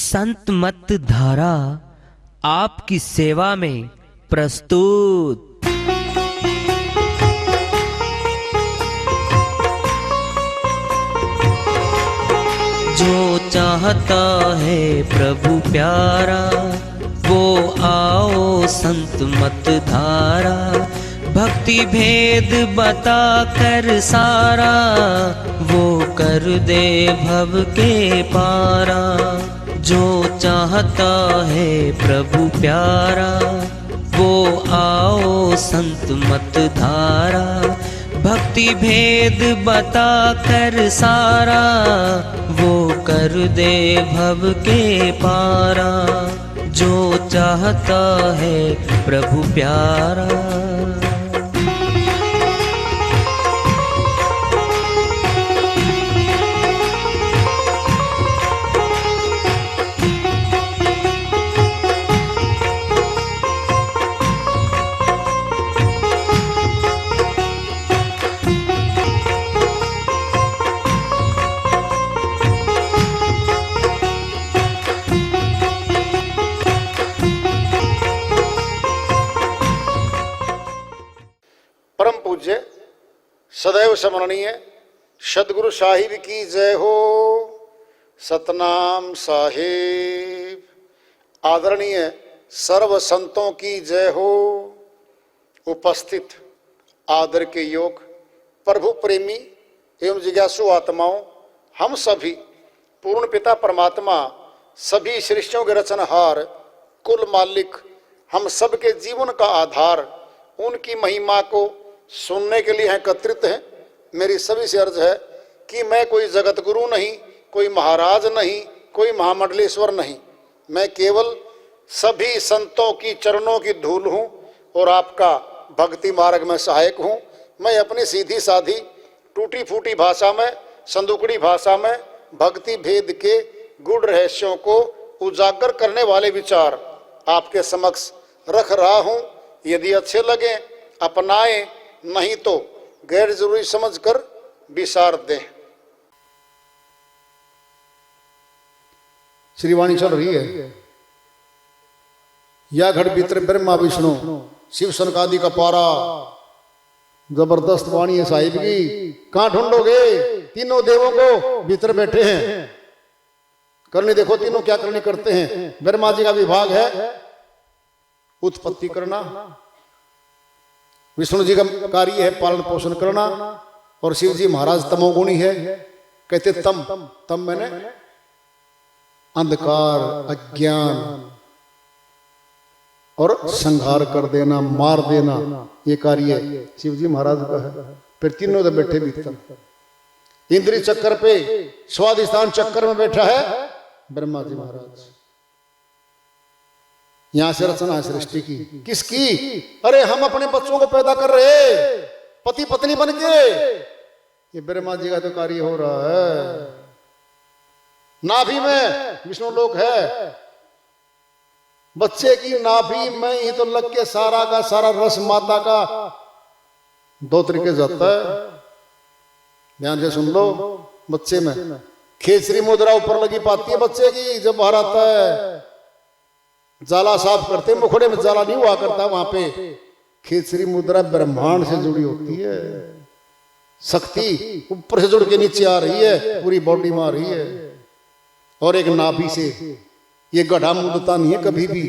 संत मत धारा आपकी सेवा में प्रस्तुत। जो चाहता है प्रभु प्यारा वो आओ संत मत धारा। भक्ति भेद बता कर सारा वो कर दे भव के पारा। जो चाहता है प्रभु प्यारा वो आओ संत मत धारा। भक्ति भेद बता कर सारा वो कर दे भव के पारा। जो चाहता है प्रभु प्यारा। परम पूज्य सदैव स्मरणीय सदगुरु साहिब की जय हो। सतनाम साहिब। आदरणीय सर्व संतों की जय हो। उपस्थित आदर के योग प्रभु प्रेमी एवं जिज्ञासु आत्माओं, हम सभी पूर्ण पिता परमात्मा सभी सृष्टियों के रचनहार कुल मालिक हम सबके जीवन का आधार उनकी महिमा को सुनने के लिए एकत्रित हैं। मेरी सभी से अर्ज है कि मैं कोई जगत गुरु नहीं, कोई महाराज नहीं, कोई महामंडलेश्वर नहीं। मैं केवल सभी संतों की चरणों की धूल हूँ और आपका भक्ति मार्ग में सहायक हूँ। मैं अपनी सीधी साधी टूटी फूटी भाषा में, संदुकड़ी भाषा में भक्ति भेद के गूढ़ रहस्यों को उजागर करने वाले विचार आपके समक्ष रख रहा हूँ। यदि अच्छे लगे अपनाएं, नहीं तो गैर जरूरी समझकर विसार दें। श्रीवाणी चल रही है। या घट भीतर ब्रह्मा विष्णु शिव सनकादि का पारा। जबरदस्त वाणी है साहिब की। कहां ढूंढोगे? तीनों देवों को भीतर बैठे हैं। करने देखो तीनों क्या करने करते हैं। ब्रह्मा जी का विभाग है उत्पत्ति करना, विष्णु जी का कार्य है पालन पोषण करना, और शिव जी महाराज तमोगुणी है। कहते तम मैंने अंधकार, अज्ञान और संहार कर देना, मार देना, ये कार्य शिव जी महाराज का है। फिर तीनों तो बैठे भीतर। इंद्रिय चक्कर पे स्वादिष्ठान चक्कर में बैठा है ब्रह्मा जी महाराज। यहां से रचना है सृष्टि की। किसकी? अरे हम अपने बच्चों को पैदा कर रहे, पति पत्नी बन के। ये ब्रह्मा जी का तो कार्य हो रहा है। नाभि में विष्णु लोक है। बच्चे की नाभि में ही तो लग के सारा का सारा रस माता का दो तरीके जाता है। ध्यान से सुन लो। बच्चे में खेचरी मुद्रा ऊपर लगी पाती है बच्चे की। जब बाहर आता है जाला साफ करते, मुखड़े में जाला नहीं हुआ करता। वहां पे खेचरी मुद्रा ब्रह्मांड से जुड़ी होती है। शक्ति ऊपर से जुड़ के नीचे आ रही है, पूरी बॉडी में आ रही है। और एक नाभि से ये गड्ढा मुदता नहीं है कभी भी,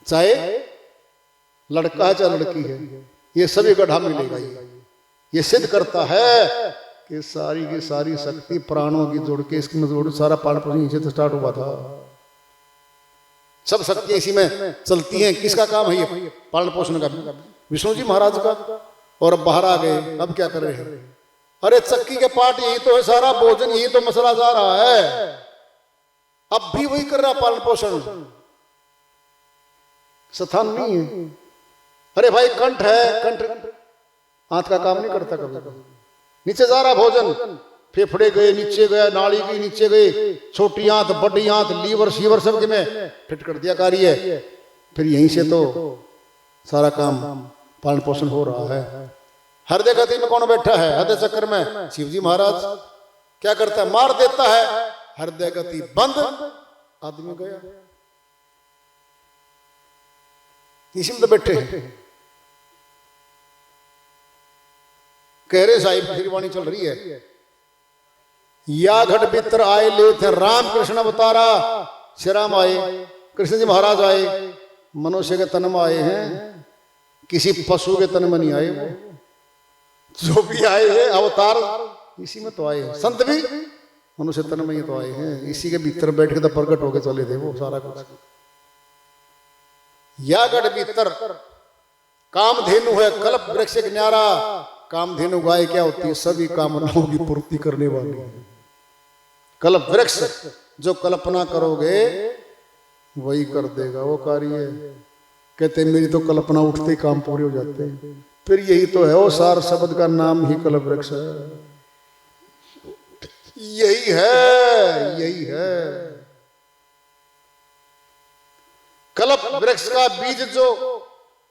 चाहे लड़का है चाहे लड़की है, ये सभी गड्ढा मिलेगा। ये सिद्ध करता है कि सारी की सारी शक्ति प्राणों की जोड़ के इसकी जोड़ सारा पालन पोषण से तो स्टार्ट हुआ था। सब शक्तियां इसी में चलती हैं। किसका काम है ये पालन पोषण का? विष्णु जी महाराज का। और अब बाहर आ गए, अब क्या कर रहे हैं? अरे चक्की के पार्ट यही तो है, सारा भोजन यही तो मसला जा रहा है। अब भी वही कर रहा पालन पोषण, स्थान नहीं है। अरे भाई कंठ है, कंठ हाथ का काम नहीं करता कभी। नीचे जा रहा भोजन, फेफड़े गए नीचे गया, नाड़ी गई नीचे गई, छोटी आंत बड़ी आंत लीवर शीवर सबके में फिट कर दिया कार्य। फिर यहीं से तो सारा काम पालन पोषण हो रहा है। हृदय गति में कौन बैठा है? हृदय चक्र में शिव जी महाराज। क्या करता है? मार देता है हृदय गति बंद, आदमी गया। इसी में तो बैठे हैं। कह रहे साहिब श्री वाणी चल रही है, या घट भीतर आए ले थे राम कृष्ण अवतारा। श्री राम आए, कृष्ण जी महाराज आए, मनुष्य के तन में आए हैं, किसी पशु के तन में नहीं आए। वो जो भी आए हैं अवतार इसी में तो आए हैं। संत भी मनुष्य तन में ही तो आए हैं, इसी के भीतर बैठ के तो प्रकट होके चले थे वो सारा कुछ। या गढ़ भीतर कामधेनु है कल्प वृक्ष एक न्यारा। कामधेनु गाय क्या होती है? सभी कामनाओं की पूर्ति करने वाली है। कल्प वृक्ष जो कल्पना करोगे वही कर देगा वो कार्य। कहते मेरी तो कल्पना उठते ही काम पूरे हो जाते हैं। फिर यही तो है वो सार शब्द का नाम ही कल्प वृक्ष है। यही है, यही है कल्प वृक्ष का बीज जो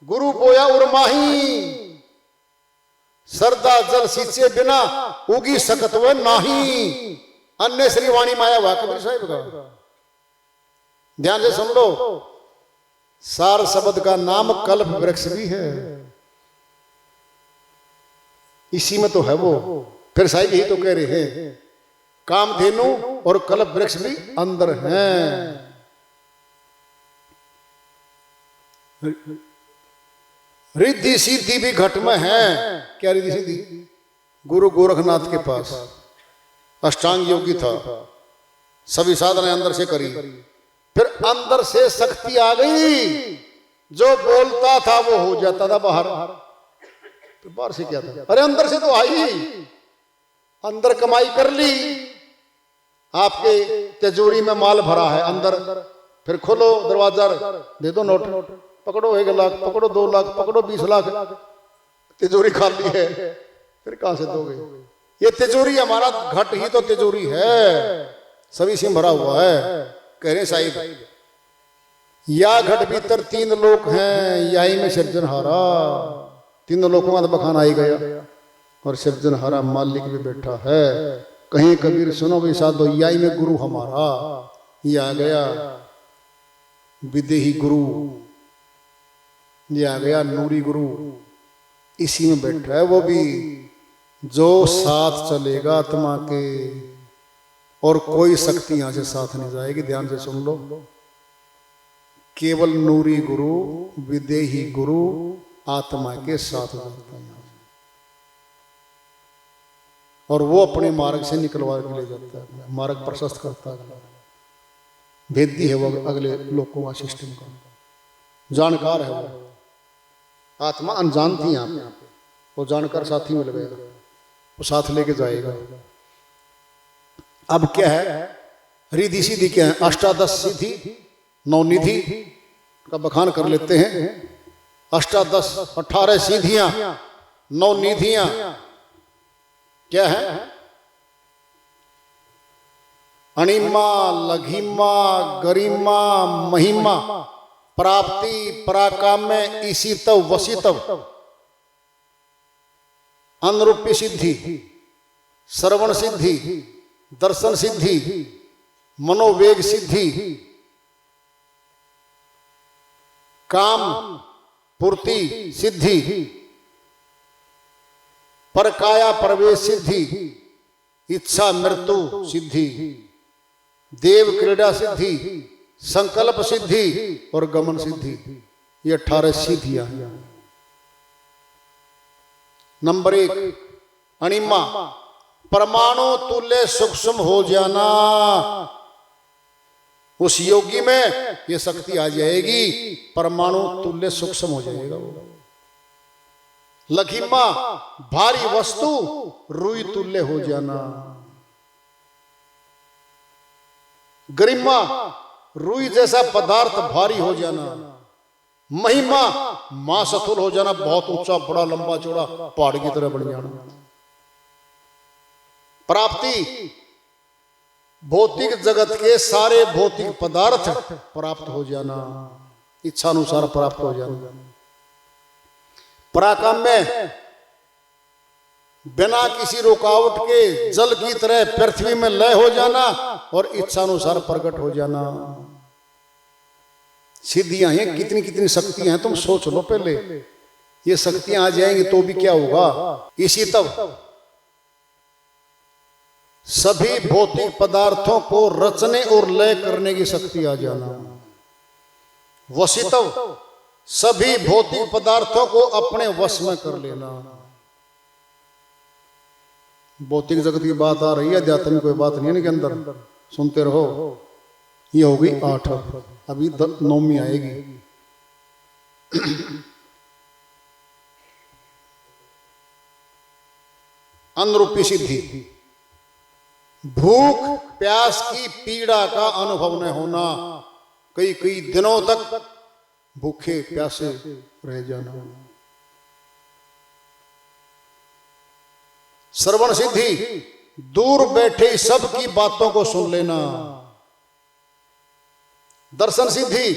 गुरु बोया उर्माही। सरदा जल सींचे बिना उगी सकत वह नाही। अन्य श्री वाणी माया हुआ कबीर साहिब का, ध्यान से सुन लो। सार शब्द का नाम कल्प वृक्ष भी है, इसी में तो है वो। फिर साहिब यही तो कह रहे हैं कामधेनु और कल्प वृक्ष भी अंदर हैं। रिद्धि सिद्धि भी घट में है। क्या रिद्धि सिद्धि? गुरु गोरखनाथ के पास अष्टांग योगी था, सभी साधना अंदर से करी, फिर अंदर से शक्ति आ गई। जो बोलता था वो हो जाता था बाहर। तो बाहर से क्या था? अरे अंदर से तो आई, अंदर कमाई कर ली। आपके तिजोरी में माल भरा है अंदर, फिर खोलो दरवाजा, दे दो नोट, पकड़ो 1 लाख, पकड़ो 2 लाख, पकड़ो 20 लाख, तिजोरी खाली है, फिर कहां से दोगे? ये तिजोरी हमारा घट ही तो तिजोरी है, सभी से भरा हुआ है। कह रहे साहिब या घट भीतर 3 लोक हैं, याई में सृजनहारा। 3 लोकों का बखान आई गया और सृजनहारा मालिक भी बैठा है। कहीं कबीर सुनो भी साधो, याई में गुरु हमारा, ये आ गया विदेही गुरु, ये आ गया नूरी गुरु, इसी में बैठा है वो भी। जो साथ चलेगा आत्मा के, और कोई शक्ति यहां से साथ नहीं जाएगी। ध्यान से सुन लो, केवल नूरी गुरु विदेही गुरु आत्मा के साथ जाता है, और वो अपने मार्ग से निकलवा के ले जाता है, मार्ग प्रशस्त करता है। भेदी है वो अगले लोगों का सिस्टम का, जानकार है वो। आत्मा अनजान थी यहाँ पे, वो जानकर साथी मिल गया, वो साथ लेके जाएगा। अब क्या है? रिद्धि सिद्धि क्या है? अष्टादश सिद्धि 9 निधि का बखान कर लेते हैं। अष्टादश 18 सिद्धियां 9 निधियां क्या है? अणिमा, लघिमा, गरिमा, महिमा, प्राप्ति, पराकाम्य, ईशितव, वसितव, अनुरूप्य सिद्धि, श्रवण सिद्धि, दर्शन सिद्धि, मनोवेग सिद्धि, काम पूर्ति सिद्धि, परकाया प्रवेश सिद्धि, इच्छा मृत्यु सिद्धि, देव क्रीड़ा सिद्धि, संकल्प सिद्धि और गमन सिद्धि। ये 18 सिद्धियां हैं। नंबर 1 अणिमा, परमाणु तुल्य सूक्ष्म हो जाना। उस योगी में ये शक्ति आ जाएगी, परमाणु तुल्य सूक्ष्म हो जाएगा वो। लघिमा, भारी वस्तु रुई तुल्य हो जाना। गरिमा, रुई जैसा पदार्थ भारी हो जाना। महिमा, मासतुल हो जाना, बहुत ऊंचा, बड़ा, लंबा चौड़ा पहाड़ की तरह बन जाना। प्राप्ति, भौतिक जगत के सारे भौतिक पदार्थ प्राप्त हो जाना, इच्छानुसार प्राप्त हो जाना। पराकाम्य, बिना किसी रुकावट के जल की तरह पृथ्वी में लय हो जाना, और इच्छानुसार प्रकट हो जाना। सिद्धियां हैं, कितनी कितनी शक्तियां हैं, तुम सोच लो पहले। ये शक्तियां आ जाएंगी तो भी क्या होगा। इसी तब सभी भौतिक पदार्थों को रचने और लय करने की शक्ति आ जाना। वशितव सभी भौतिक पदार्थों को अपने वश में कर लेना। भौतिक जगत की बात आ रही है, अध्यात्म कोई बात नहीं है इनके अंदर, सुनते रहो। ये होगी 8, अभी 9वीं आएगी। अनुरूपी सिद्धि, भूख प्यास की पीड़ा का अनुभव न होना, कई कई दिनों तक भूखे प्यासे रह जाना। श्रवण सिद्धि, दूर बैठे सबकी बातों को सुन लेना। दर्शन सिद्धि,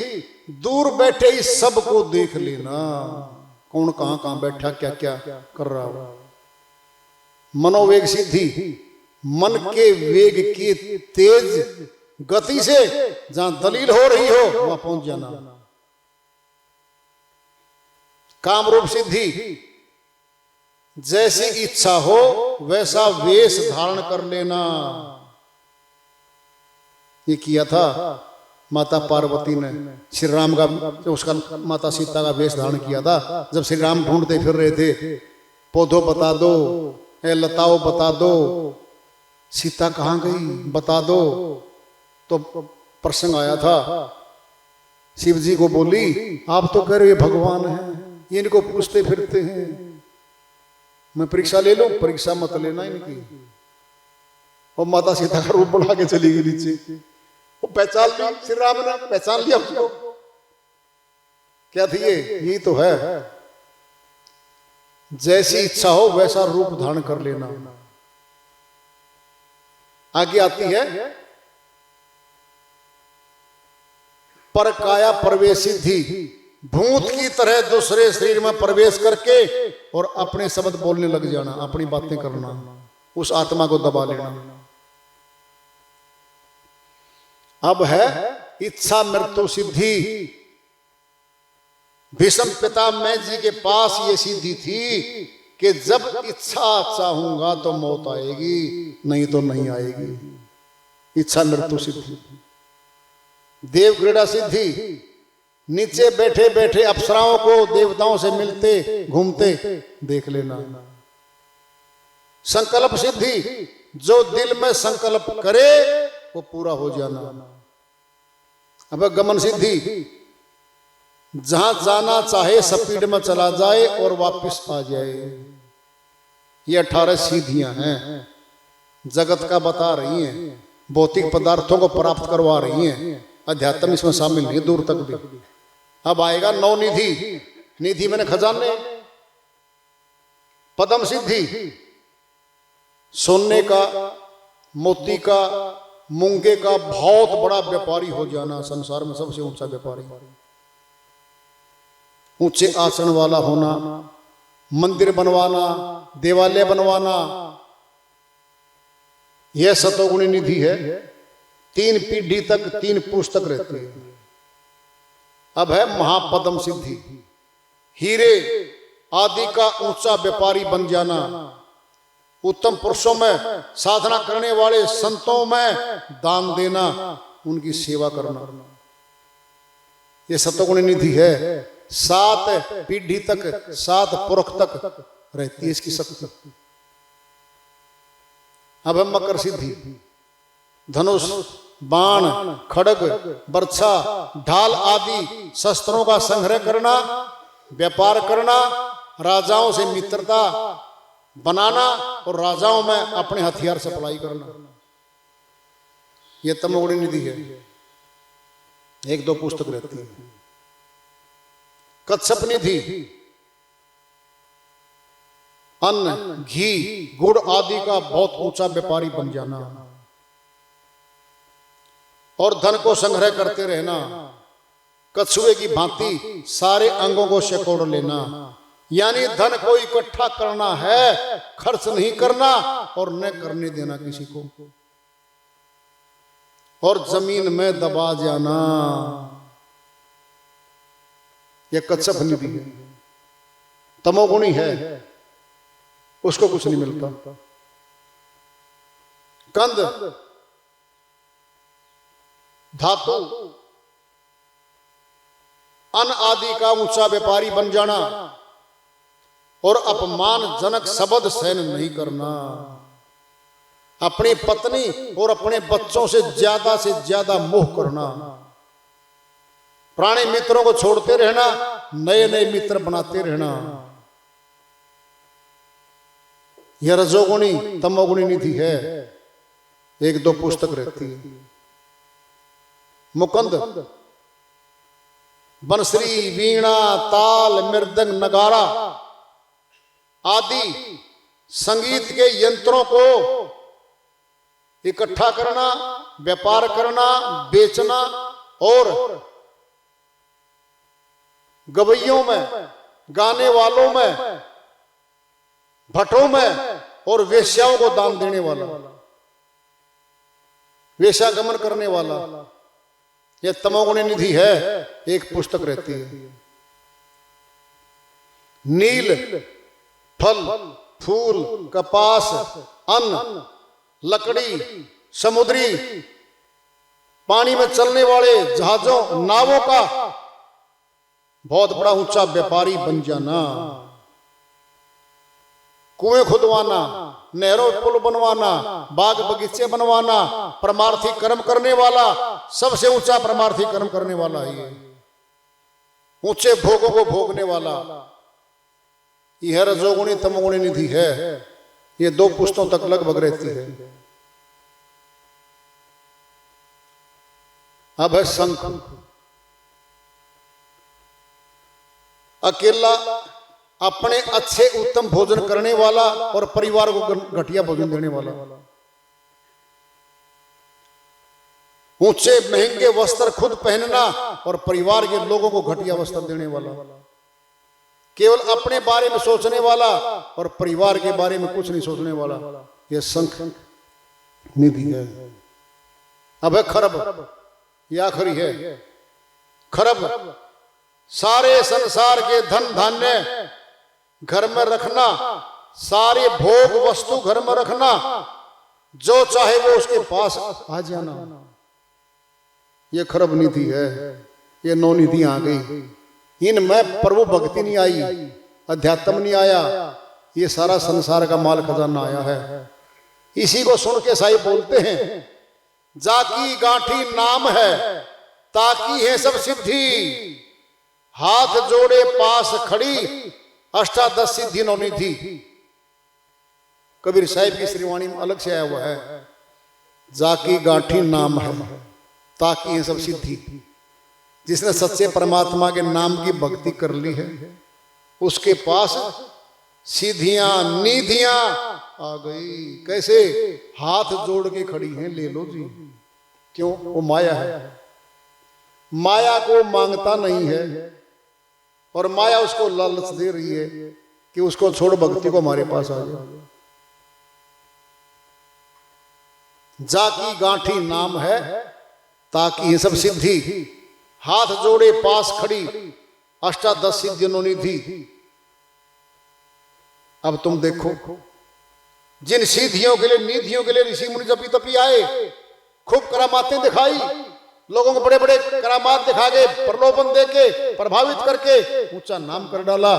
दूर बैठे ही सबको देख लेना, कौन कहां कहां बैठा, क्या क्या कर रहा हो। मनोवेग सिद्धि, मन के वेग की तेज गति से जहां दलील हो रही हो वहां पहुंच जाना। कामरूप सिद्धि, जैसी इच्छा हो वैसा वेश धारण कर लेना। ये किया था माता पार्वती ने, श्री राम का, उसका माता सीता का वेश धारण किया था। जब श्री राम ढूंढते फिर रहे थे, पौधों बता दो, लताओं बता दो, सीता कहां गई बता दो। तो प्रसंग आया था, शिव जी को बोली, आप तो कह रहे भगवान हैं, ये इनको पूछते फिरते हैं, मैं परीक्षा ले लूं। परीक्षा मत लेना इनकी। और माता सीता का रूप बढ़ा के चली गई नीचे। वो पहचान ली, श्री राम ने पहचान लिया उसको। क्या थी ये? यही तो है, जैसी इच्छा हो वैसा रूप धारण कर लेना। आगे आती है पर काया प्रवेश सिद्धि, भूत की तरह दूसरे शरीर में प्रवेश करके और अपने शब्द बोलने लग जाना, अपनी बातें करना, उस आत्मा को दबा लेना। अब है इच्छा मृत्यु सिद्धि। भीष्म पितामह जी के पास ये सिद्धि थी कि जब इच्छा चाहूंगा तो मौत आएगी, नहीं तो नहीं आएगी। इच्छा मृत्यु सिद्धि। देव क्रीड़ा सिद्धि, नीचे बैठे बैठे अप्सराओं को देवताओं से मिलते घूमते देख लेना। संकल्प सिद्धि, जो दिल में संकल्प करे वो पूरा हो जाना। अब गमन सिद्धि, जहां जाना चाहे स्पीड में चला जाए और वापस आ जाए। ये 18 सीधियां हैं, जगत का बता रही हैं, भौतिक पदार्थों को प्राप्त करवा रही हैं। अध्यात्म इसमें शामिल नहीं दूर तक भी। अब आएगा 9 निधि। निधि मैंने खजाने। पदम सिद्धि, सोने का, मोती का, मूंगे का बहुत बड़ा व्यापारी हो जाना, संसार में सबसे ऊंचा व्यापारी, ऊंचे आसन वाला होना, मंदिर बनवाना, देवालय बनवाना, यह सतोगुणी निधि है। 3 पीढ़ी तक, 3 पुस्तक रहती है। अब है महापदम सिद्धि, हीरे आदि का ऊंचा व्यापारी बन जाना, उत्तम पुरुषों में, साधना करने वाले संतों में दान देना, उनकी सेवा करना, यह सतोगुणी निधि है। 7 पीढ़ी तक, 7 पुरख तक रहती है इसकी शक्ति। अब है मकर सिद्धि, धनुष, बाण, खड़ग, बर्छा, ढाल आदि शस्त्रों का संग्रह करना, व्यापार करना, राजाओं से मित्रता बनाना और राजाओं में अपने हथियार सप्लाई करना, यह तमोगुणी निधि है। 1-2 पुस्तक रहती है। कच्छप निधि, अन्न, घी, गुड़ आदि का बहुत ऊंचा व्यापारी बन जाना और धन को संग्रह करते रहना। कछुए की भांति सारे अंगों को सिकोड़ लेना, यानी धन को इकट्ठा करना है, खर्च नहीं करना और न करने देना किसी को। और जमीन में दबा जाना। यह कच्छप निधि है। तमोगुणी है, उसको कुछ नहीं मिलता। कंद धातु अन आदि का ऊंचा व्यापारी बन जाना और अपमानजनक शब्द सहन नहीं करना। अपनी पत्नी और अपने बच्चों से ज्यादा मोह करना। पुराने मित्रों को छोड़ते रहना, नए नए मित्र बनाते रहना। यह रजोगुणी तमोगुणी निधि है। एक दो पुस्तक रहती है। मुकुंद बंसरी, वीणा, ताल, मृदंग, नगारा आदि संगीत के यंत्रों को इकट्ठा करना, व्यापार करना, बेचना और गवैयों में, गाने वालों में, भट्टों में और वेश्याओं को दान देने वाला, वेश्यागमन करने वाला, यह तमोगुणी निधि है। एक पुस्तक रहती है। नील, फल, फूल, कपास, अन्न, लकड़ी, समुद्री, पानी में चलने वाले जहाजों, नावों का बहुत बड़ा ऊंचा व्यापारी बन जाना। कुएं खुदवाना, नहरों पुल बनवाना, बाग बगीचे बनवाना, परमार्थी कर्म करने वाला, सबसे ऊंचा परमार्थी कर्म करने वाला है ये। ऊंचे भोगों को भोगने वाला, यह रजोगुणी तमोगुणी निधि है। ये दो पुस्तों तक लगभग रहती है। अब है शंख। अकेला अपने अच्छे उत्तम भोजन करने वाला और परिवार को घटिया भोजन देने वाला। ऊंचे महंगे वस्त्र खुद पहनना और परिवार के लोगों को घटिया वस्त्र देने वाला। केवल अपने बारे में सोचने वाला और परिवार के बारे में कुछ नहीं सोचने वाला। यह शंख निधि है। अब है खरब। यह आखिरी है। खरब सारे संसार के धन धान्य घर में रखना, सारे भोग वस्तु घर में रखना, जो चाहे वो उसके पास आ जाना। ये खरब निधि है। ये 9 निधि आ गई। इनमें प्रभु भक्ति नहीं आई, अध्यात्म नहीं आया, ये सारा संसार का माल खजाना आया है। इसी को सुन के साईं बोलते हैं, जाकी गांठी नाम है, ताकी है सब सिद्धि, हाथ जोड़े पास खड़ी, अष्टादश सिद्धि 9 निधि। कबीर साहिब की श्रीवाणी में अलग से आया हुआ है, जाकी गांठी नाम है, ताकि है सब सिद्धि। जिसने सच्चे परमात्मा के नाम की भक्ति कर ली है, उसके पास सिद्धियां निधियां आ गई। कैसे? हाथ जोड़ के खड़ी हैं, ले लो जी। क्यों? वो माया है। माया को मांगता नहीं है और माया उसको लालच दे रही है कि उसको छोड़, भक्ति को हमारे पास आ जाए। जाकी गांठी नाम है, ताकि ये सब सिद्धि, हाथ जोड़े पास खड़ी, अष्टादश सिद्धि 9 निधि। अब तुम देखो, जिन सिद्धियों के लिए, निधियों के लिए ऋषि मुनि जपी तपी आए, खूब करामातें दिखाई, लोगों को बड़े बड़े करामात दिखा के, प्रलोभन देके, प्रभावित करके ऊंचा नाम कर डाला।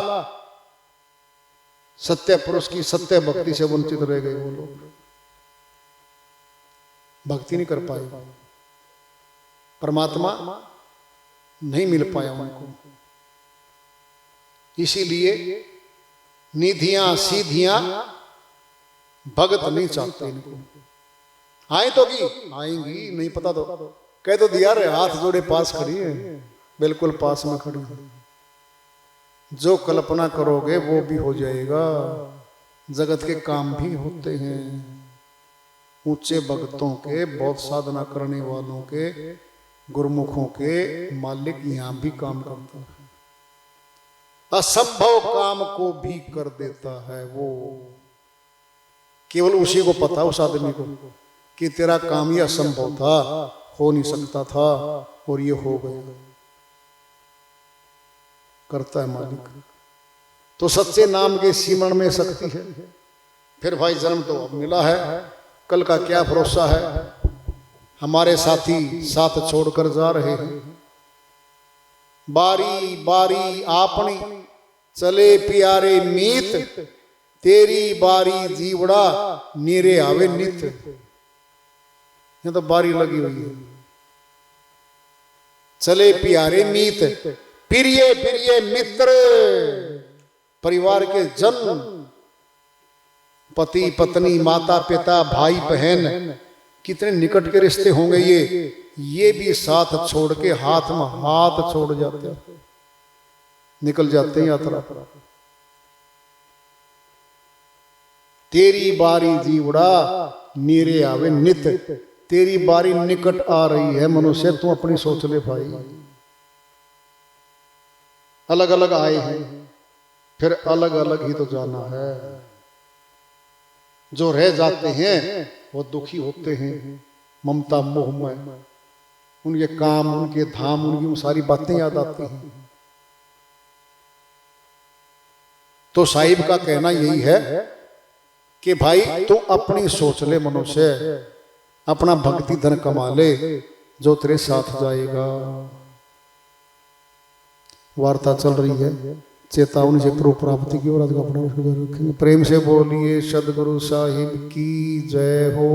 सत्य पुरुष की सत्य भक्ति से वंचित रह गए वो लोग, भक्ति नहीं कर पाए, परमात्मा नहीं मिल पाया उनको। इसीलिए निधियां सीधियां भगत नहीं चाहते इनको। आए तो की आएंगी, नहीं पता तो कह तो दिया रे, हाथ जोड़े पास खड़ी है, बिल्कुल पास में खड़ी है। जो कल्पना करोगे वो भी हो जाएगा। जगत के काम भी होते हैं, ऊंचे भक्तों के, बहुत साधना करने वालों के, गुरुमुखों के मालिक यहां भी काम करता है। असंभव काम को भी कर देता है वो। केवल उसी को पता, उस आदमी को, कि तेरा काम ही असंभव था, हो नहीं सकता था और ये हो गया। करता है मालिक। तो सच्चे नाम के सिमरण में शक्ति है। फिर भाई जन्म तो अब मिला है, कल का क्या भरोसा है। हमारे साथी साथ छोड़कर जा रहे हैं। बारी बारी आपनी चले प्यारे मीत, तेरी बारी जीवड़ा नीरे आवे नित। ये तो बारी लगी हुई है। चले प्यारे मीत, प्रिय प्रिय मित्र, परिवार के जन, पति पत्नी माता पिता भाई बहन, कितने निकट के रिश्ते होंगे ये भी साथ छोड़ के हाथ में हाथ छोड़ जाते हैं, निकल जाते हैं यात्रा पर। तेरी बारी जीवड़ा नीरे आवे नित, तेरी बारी निकट आ रही है मनुष्य, तू अपनी सोच ले भाई। अलग अलग आए हैं, फिर अलग अलग ही तो जाना है। जो रह जाते हैं वो दुखी होते हैं, ममता मोह में, उनके काम उनके धाम उनकी सारी बातें याद आती हैं। तो साहिब का कहना यही है कि भाई तू अपनी सोच ले मनुष्य, अपना भक्ति धन कमा ले जो तेरे साथ जाएगा। वार्ता चल रही है, चेतावनी से प्रभु प्राप्ति की ओर आज का अपना रखेंगे। प्रेम से बोलिए सदगुरु साहिब की जय हो।